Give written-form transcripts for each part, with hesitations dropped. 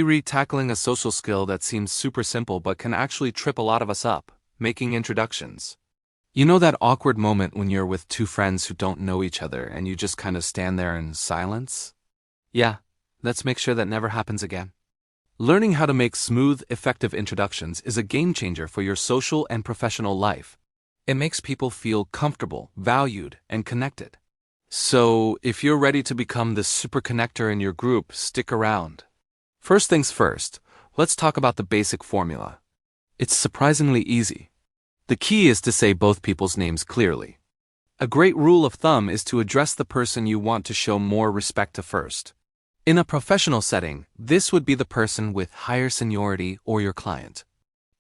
Tackling a social skill that seems super simple but can actually trip a lot of us up, making introductions. You know that awkward moment when you're with two friends who don't know each other and you just kind of stand there in silence? Yeah, let's make sure that never happens again. Learning how to make smooth, effective introductions is a game changer for your social and professional life. It makes people feel comfortable, valued, and connected. So, if you're ready to become the super connector in your group, stick around. First things first, let's talk about the basic formula. It's surprisingly easy. The key is to say both people's names clearly. A great rule of thumb is to address the person you want to show more respect to first. In a professional setting, this would be the person with higher seniority or your client.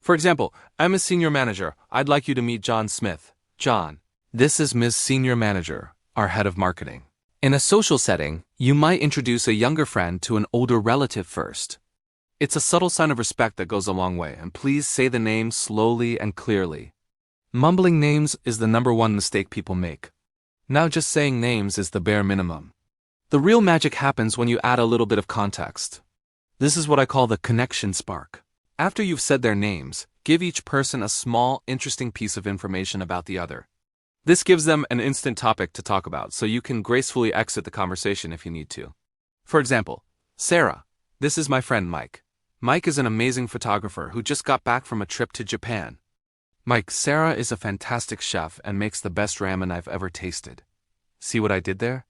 For example, I'm a senior manager. I'd like you to meet John Smith. John, this is Ms. Senior Manager, our head of marketing. In a social setting, you might introduce a younger friend to an older relative first. It's a subtle sign of respect that goes a long way, and please say the name slowly and clearly. Mumbling names is the number one mistake people make. Now just saying names is the bare minimum. The real magic happens when you add a little bit of context. This is what I call the connection spark. After you've said their names, give each person a small, interesting piece of information about the other. This gives them an instant topic to talk about, so you can gracefully exit the conversation if you need to. For example, Sarah, this is my friend Mike. Mike is an amazing photographer who just got back from a trip to Japan. Mike, Sarah is a fantastic chef and makes the best ramen I've ever tasted. See what I did there?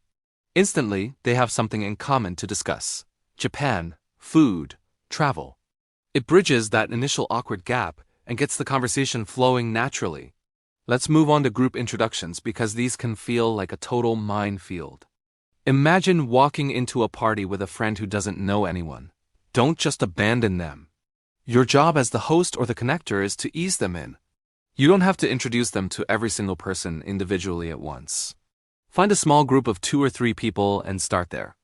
Instantly, they have something in common to discuss. Japan, food, travel. It bridges that initial awkward gap and gets the conversation flowing naturally. Let's move on to group introductions because these can feel like a total minefield. Imagine walking into a party with a friend who doesn't know anyone. Don't just abandon them. Your job as the host or the connector is to ease them in. You don't have to introduce them to every single person individually at once. Find a small group of 2 or 3 people and start there.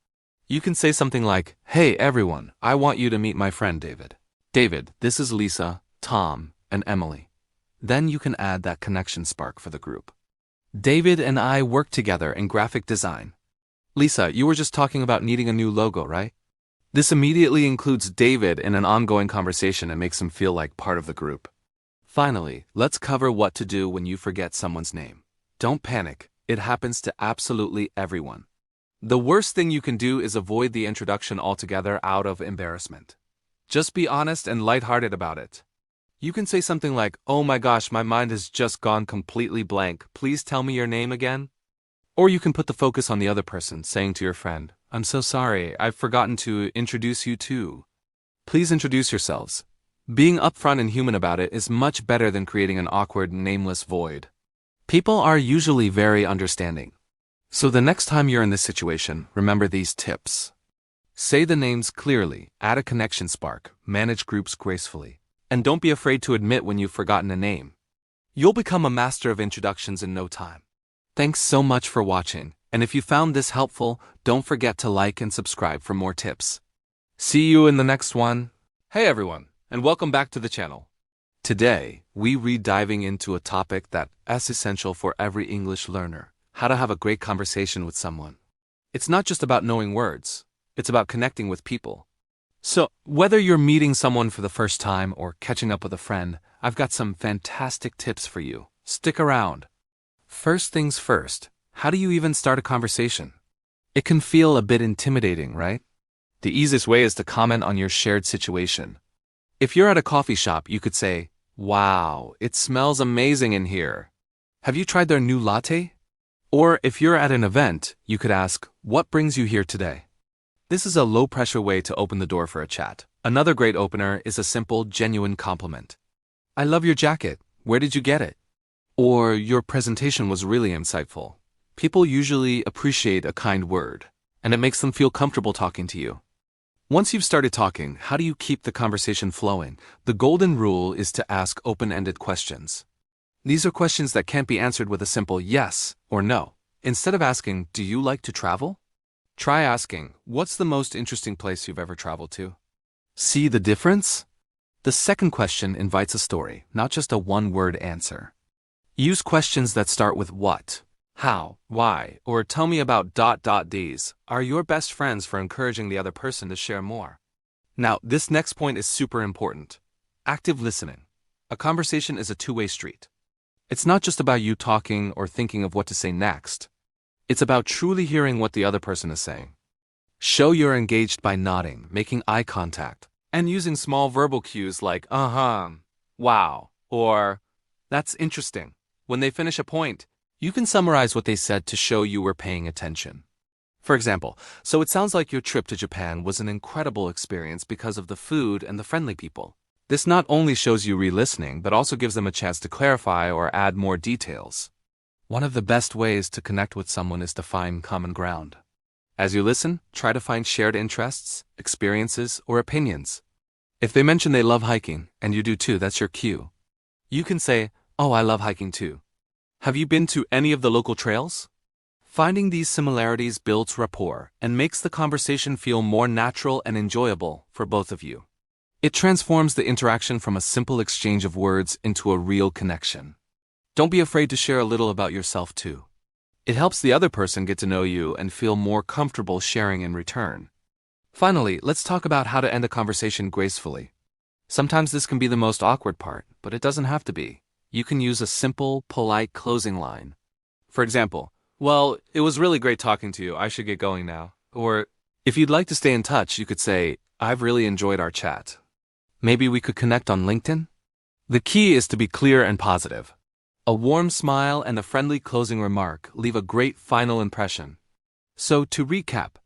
You can say something like, "Hey everyone, I want you to meet my friend David. David, this is Lisa, Tom, and Emily." Then you can add that connection spark for the group. David and I work together in graphic design. Lisa, you were just talking about needing a new logo, right? This immediately includes David in an ongoing conversation and makes him feel like part of the group. Finally, let's cover what to do when you forget someone's name. Don't panic. It happens to absolutely everyone. The worst thing you can do is avoid the introduction altogether out of embarrassment. Just be honest and lighthearted about it. You can say something like, "Oh my gosh, my mind has just gone completely blank. Please tell me your name again." Or you can put the focus on the other person, saying to your friend, "I'm so sorry, I've forgotten to introduce you too. Please introduce yourselves." Being upfront and human about it is much better than creating an awkward, nameless void. People are usually very understanding. So the next time you're in this situation, remember these tips. Say the names clearly, add a connection spark, manage groups gracefully, and don't be afraid to admit when you've forgotten a name. You'll become a master of introductions in no time. Thanks so much for watching, and if you found this helpful, don't forget to like and subscribe for more tips. See you in the next one. Hey everyone, and welcome back to the channel. Today, we're diving into a topic that is essential for every English learner: how to have a great conversation with someone. It's not just about knowing words, it's about connecting with people. So, whether you're meeting someone for the first time or catching up with a friend, I've got some fantastic tips for you. Stick around. First things first, how do you even start a conversation? It can feel a bit intimidating, right? The easiest way is to comment on your shared situation. If you're at a coffee shop, you could say, "Wow, it smells amazing in here. Have you tried their new latte?" Or if you're at an event, you could ask, "What brings you here today?" This is a low-pressure way to open the door for a chat. Another great opener is a simple, genuine compliment. "I love your jacket. Where did you get it?" Or, "Your presentation was really insightful." People usually appreciate a kind word, and it makes them feel comfortable talking to you. Once you've started talking, how do you keep the conversation flowing? The golden rule is to ask open-ended questions. These are questions that can't be answered with a simple yes or no. Instead of asking, "Do you like to travel?" try asking, "What's the most interesting place you've ever traveled to?" See the difference? The second question invites a story, not just a one-word answer. Use questions that start with what, how, why, or tell me about ... These are your best friends for encouraging the other person to share more. Now, this next point is super important. Active listening. A conversation is a two-way street. It's not just about you talking or thinking of what to say next. It's about truly hearing what the other person is saying. Show you're engaged by nodding, making eye contact, and using small verbal cues like, wow, or, that's interesting. When they finish a point, you can summarize what they said to show you were paying attention. For example, so it sounds like your trip to Japan was an incredible experience because of the food and the friendly people. This not only shows you re-listening, but also gives them a chance to clarify or add more details. One of the best ways to connect with someone is to find common ground. As you listen, try to find shared interests, experiences, or opinions. If they mention they love hiking, and you do too, that's your cue. You can say, "Oh, I love hiking too. Have you been to any of the local trails?" Finding these similarities builds rapport and makes the conversation feel more natural and enjoyable for both of you. It transforms the interaction from a simple exchange of words into a real connection. Don't be afraid to share a little about yourself too. It helps the other person get to know you and feel more comfortable sharing in return. Finally, let's talk about how to end a conversation gracefully. Sometimes this can be the most awkward part, but it doesn't have to be. You can use a simple, polite closing line. For example, "Well, it was really great talking to you. I should get going now." Or, if you'd like to stay in touch, you could say, "I've really enjoyed our chat. Maybe we could connect on LinkedIn?" The key is to be clear and positive. A warm smile and a friendly closing remark leave a great final impression. So, to recap,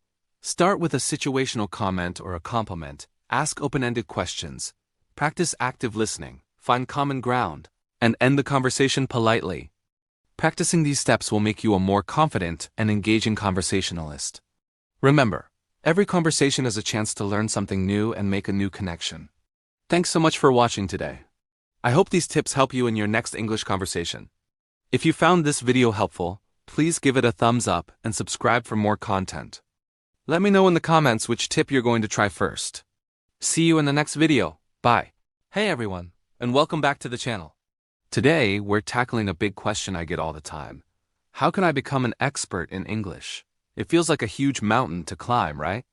start with a situational comment or a compliment, ask open-ended questions, practice active listening, find common ground, and end the conversation politely. Practicing these steps will make you a more confident and engaging conversationalist. Remember, every conversation is a chance to learn something new and make a new connection. Thanks so much for watching today. I hope these tips help you in your next English conversation. If you found this video helpful, please give it a thumbs up and subscribe for more content. Let me know in the comments which tip you're going to try first. See you in the next video. Bye. Hey everyone, and welcome back to the channel. Today, we're tackling a big question I get all the time. How can I become an expert in English? It feels like a huge mountain to climb, right?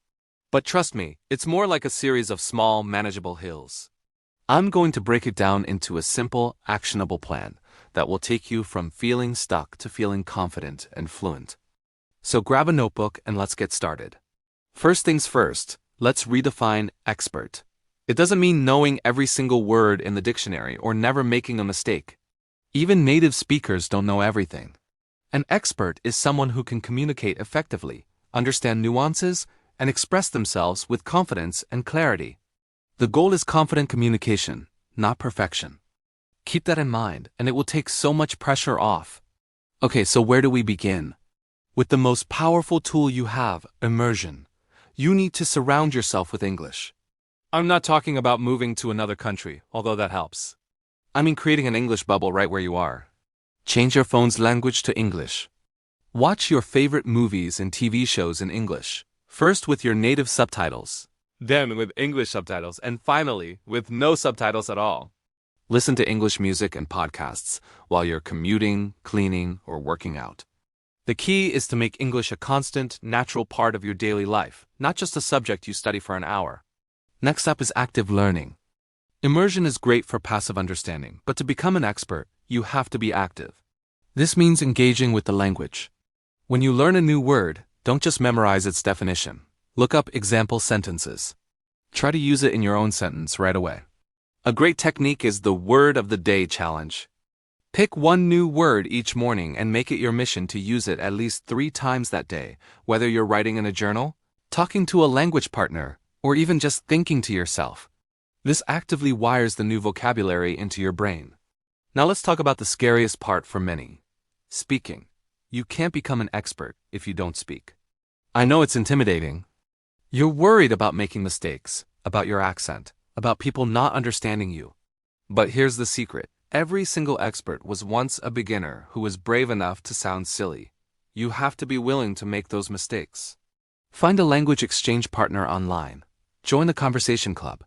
But trust me, it's more like a series of small, manageable hills. I'm going to break it down into a simple, actionable plan that will take you from feeling stuck to feeling confident and fluent. So grab a notebook and let's get started. First things first, let's redefine expert. It doesn't mean knowing every single word in the dictionary or never making a mistake. Even native speakers don't know everything. An expert is someone who can communicate effectively, understand nuances, and express themselves with confidence and clarity. The goal is confident communication, not perfection. Keep that in mind, and it will take so much pressure off. Okay, so where do we begin? With the most powerful tool you have, immersion. You need to surround yourself with English. I'm not talking about moving to another country, although that helps. I mean creating an English bubble right where you are. Change your phone's language to English. Watch your favorite movies and TV shows in English, first with your native subtitles, then with English subtitles, and finally with no subtitles at all. Listen to English music and podcasts while you're commuting, cleaning, or working out. The key is to make English a constant, natural part of your daily life, not just a subject you study for an hour. Next up is active learning. Immersion is great for passive understanding, but to become an expert, you have to be active. This means engaging with the language. When you learn a new word, don't just memorize its definition. Look up example sentences. Try to use it in your own sentence right away. A great technique is the Word of the Day challenge. Pick one new word each morning and make it your mission to use it at least 3 times that day, whether you're writing in a journal, talking to a language partner, or even just thinking to yourself. This actively wires the new vocabulary into your brain. Now let's talk about the scariest part for many. Speaking. You can't become an expert if you don't speak. I know it's intimidating. You're worried about making mistakes, about your accent, about people not understanding you. But here's the secret. Every single expert was once a beginner who was brave enough to sound silly. You have to be willing to make those mistakes. Find a language exchange partner online. Join the conversation club.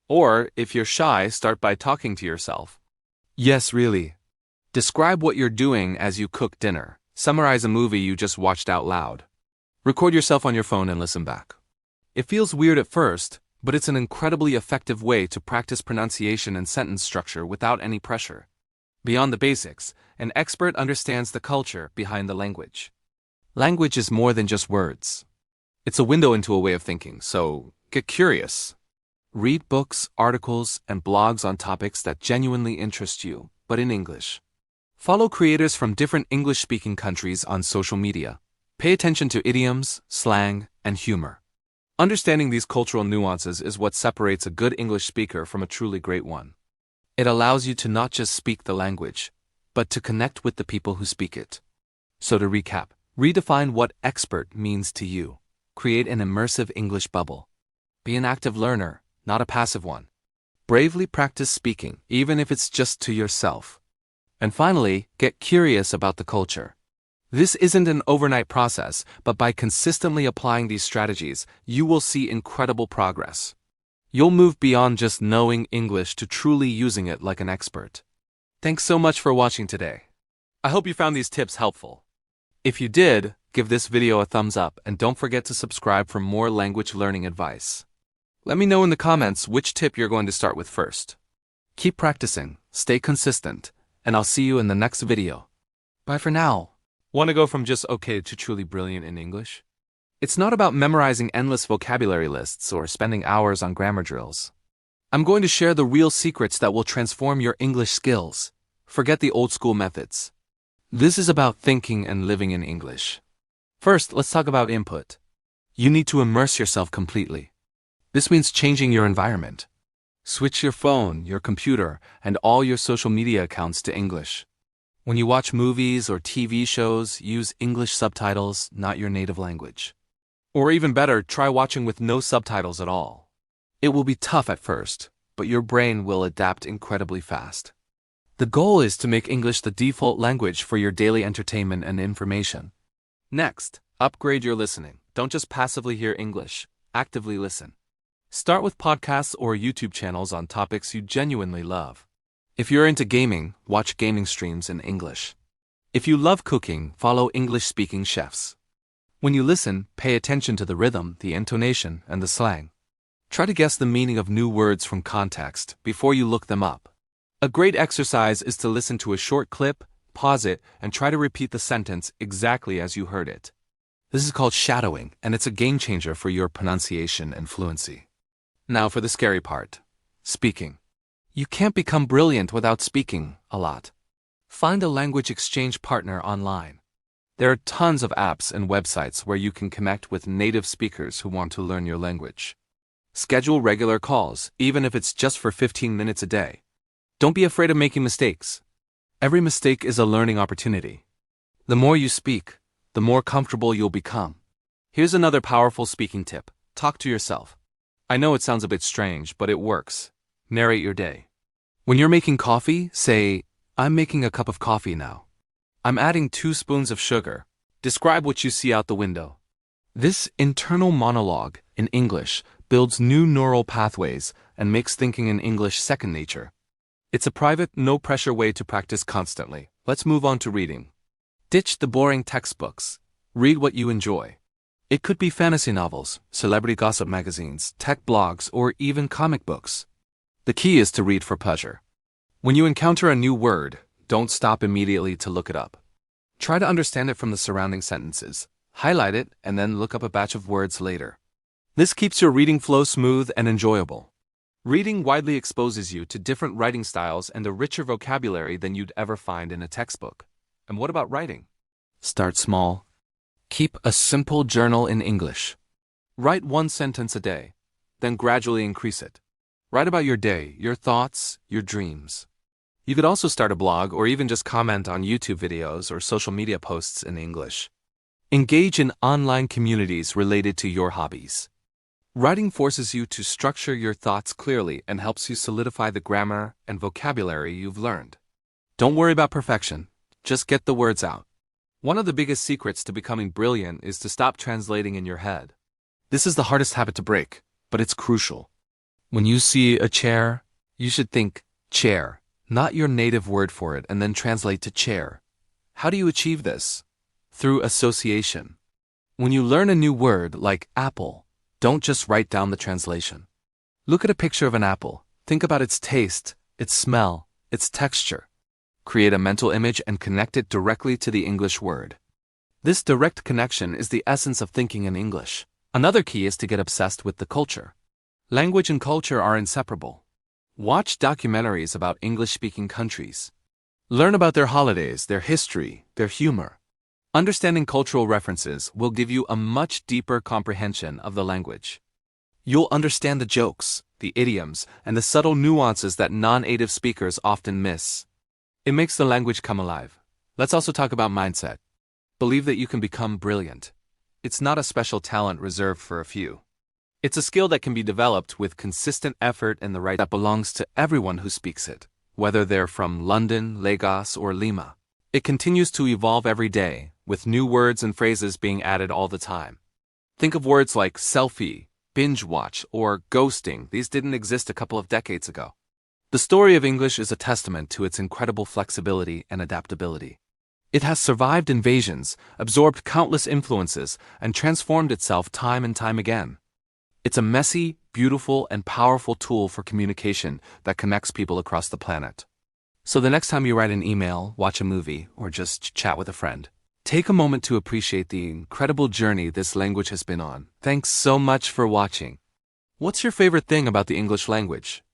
Or, if you're shy, start by talking to yourself. Yes, really. Describe what you're doing as you cook dinner. Summarize a movie you just watched out loud. Record yourself on your phone and listen back. It feels weird at first, But it's an incredibly effective way to practice pronunciation and sentence structure without any pressure. Beyond the basics, an expert understands the culture behind the language. Language is more than just words. It's a window into a way of thinking, so get curious. Read books, articles, and blogs on topics that genuinely interest you, but in English. Follow creators from different English-speaking countries on social media. Pay attention to idioms, slang, and humor. Understanding these cultural nuances is what separates a good English speaker from a truly great one. It allows you to not just speak the language, but to connect with the people who speak it. So to recap, redefine what expert means to you. Create an immersive English bubble. Be an active learner, not a passive one. Bravely practice speaking, even if it's just to yourself. And finally, get curious about the culture. This isn't an overnight process, but by consistently applying these strategies, you will see incredible progress. You'll move beyond just knowing English to truly using it like an expert. Thanks so much for watching today. I hope you found these tips helpful. If you did, give this video a thumbs up and don't forget to subscribe for more language learning advice. Let me know in the comments which tip you're going to start with first. Keep practicing, stay consistent, and I'll see you in the next video. Bye for now. Want to go from just okay to truly brilliant in English? It's not about memorizing endless vocabulary lists or spending hours on grammar drills. I'm going to share the real secrets that will transform your English skills. Forget the old school methods. This is about thinking and living in English. First, let's talk about input. You need to immerse yourself completely. This means changing your environment. Switch your phone, your computer, and all your social media accounts to English. When you watch movies or TV shows, use English subtitles, not your native language. Or even better, try watching with no subtitles at all. It will be tough at first, but your brain will adapt incredibly fast. The goal is to make English the default language for your daily entertainment and information. Next, upgrade your listening. Don't just passively hear English, actively listen. Start with podcasts or YouTube channels on topics you genuinely love. If you're into gaming, watch gaming streams in English. If you love cooking, follow English-speaking chefs. When you listen, pay attention to the rhythm, the intonation, and the slang. Try to guess the meaning of new words from context before you look them up. A great exercise is to listen to a short clip, pause it, and try to repeat the sentence exactly as you heard it. This is called shadowing, and it's a game changer for your pronunciation and fluency. Now for the scary part, speaking. You can't become brilliant without speaking a lot. Find a language exchange partner online. There are tons of apps and websites where you can connect with native speakers who want to learn your language. Schedule regular calls, even if it's just for 15 minutes a day. Don't be afraid of making mistakes. Every mistake is a learning opportunity. The more you speak, the more comfortable you'll become. Here's another powerful speaking tip. Talk to yourself. I know it sounds a bit strange, but it works. Narrate your day. When you're making coffee, say, "I'm making a cup of coffee now. I'm adding 2 spoons of sugar." Describe what you see out the window. This internal monologue, in English, builds new neural pathways and makes thinking in English second nature. It's a private, no-pressure way to practice constantly. Let's move on to reading. Ditch the boring textbooks. Read what you enjoy. It could be fantasy novels, celebrity gossip magazines, tech blogs, or even comic books. The key is to read for pleasure. When you encounter a new word, don't stop immediately to look it up. Try to understand it from the surrounding sentences. Highlight it and then look up a batch of words later. This keeps your reading flow smooth and enjoyable. Reading widely exposes you to different writing styles and a richer vocabulary than you'd ever find in a textbook. And what about writing? Start small. Keep a simple journal in English. Write 1 sentence a day, then gradually increase it. Write about your day, your thoughts, your dreams. You could also start a blog or even just comment on YouTube videos or social media posts in English. Engage in online communities related to your hobbies. Writing forces you to structure your thoughts clearly and helps you solidify the grammar and vocabulary you've learned. Don't worry about perfection, just get the words out. One of the biggest secrets to becoming brilliant is to stop translating in your head. This is the hardest habit to break, but it's crucial. When you see a chair, you should think chair, not your native word for it, and then translate to chair. How do you achieve this? Through association. When you learn a new word like apple, don't just write down the translation. Look at a picture of an apple. Think about its taste, its smell, its texture. Create a mental image and connect it directly to the English word. This direct connection is the essence of thinking in English. Another key is to get obsessed with the culture. Language and culture are inseparable. Watch documentaries about English-speaking countries. Learn about their holidays, their history, their humor. Understanding cultural references will give you a much deeper comprehension of the language. You'll understand the jokes, the idioms, and the subtle nuances that non-native speakers often miss. It makes the language come alive. Let's also talk about mindset. Believe that you can become brilliant. It's not a special talent reserved for a few. It's a skill that can be developed with consistent effort and the right that belongs to everyone who speaks it, whether they're from London, Lagos, or Lima. It continues to evolve every day, with new words and phrases being added all the time. Think of words like selfie, binge watch, or ghosting. These didn't exist a couple of decades ago. The story of English is a testament to its incredible flexibility and adaptability. It has survived invasions, absorbed countless influences, and transformed itself time and time again. It's a messy, beautiful, and powerful tool for communication that connects people across the planet. So the next time you write an email, watch a movie, or just chat with a friend, take a moment to appreciate the incredible journey this language has been on. Thanks so much for watching. What's your favorite thing about the English language?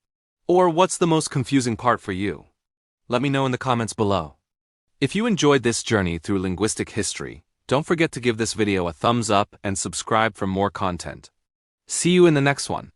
Or what's the most confusing part for you? Let me know in the comments below. If you enjoyed this journey through linguistic history, don't forget to give this video a thumbs up and subscribe for more content. See you in the next one.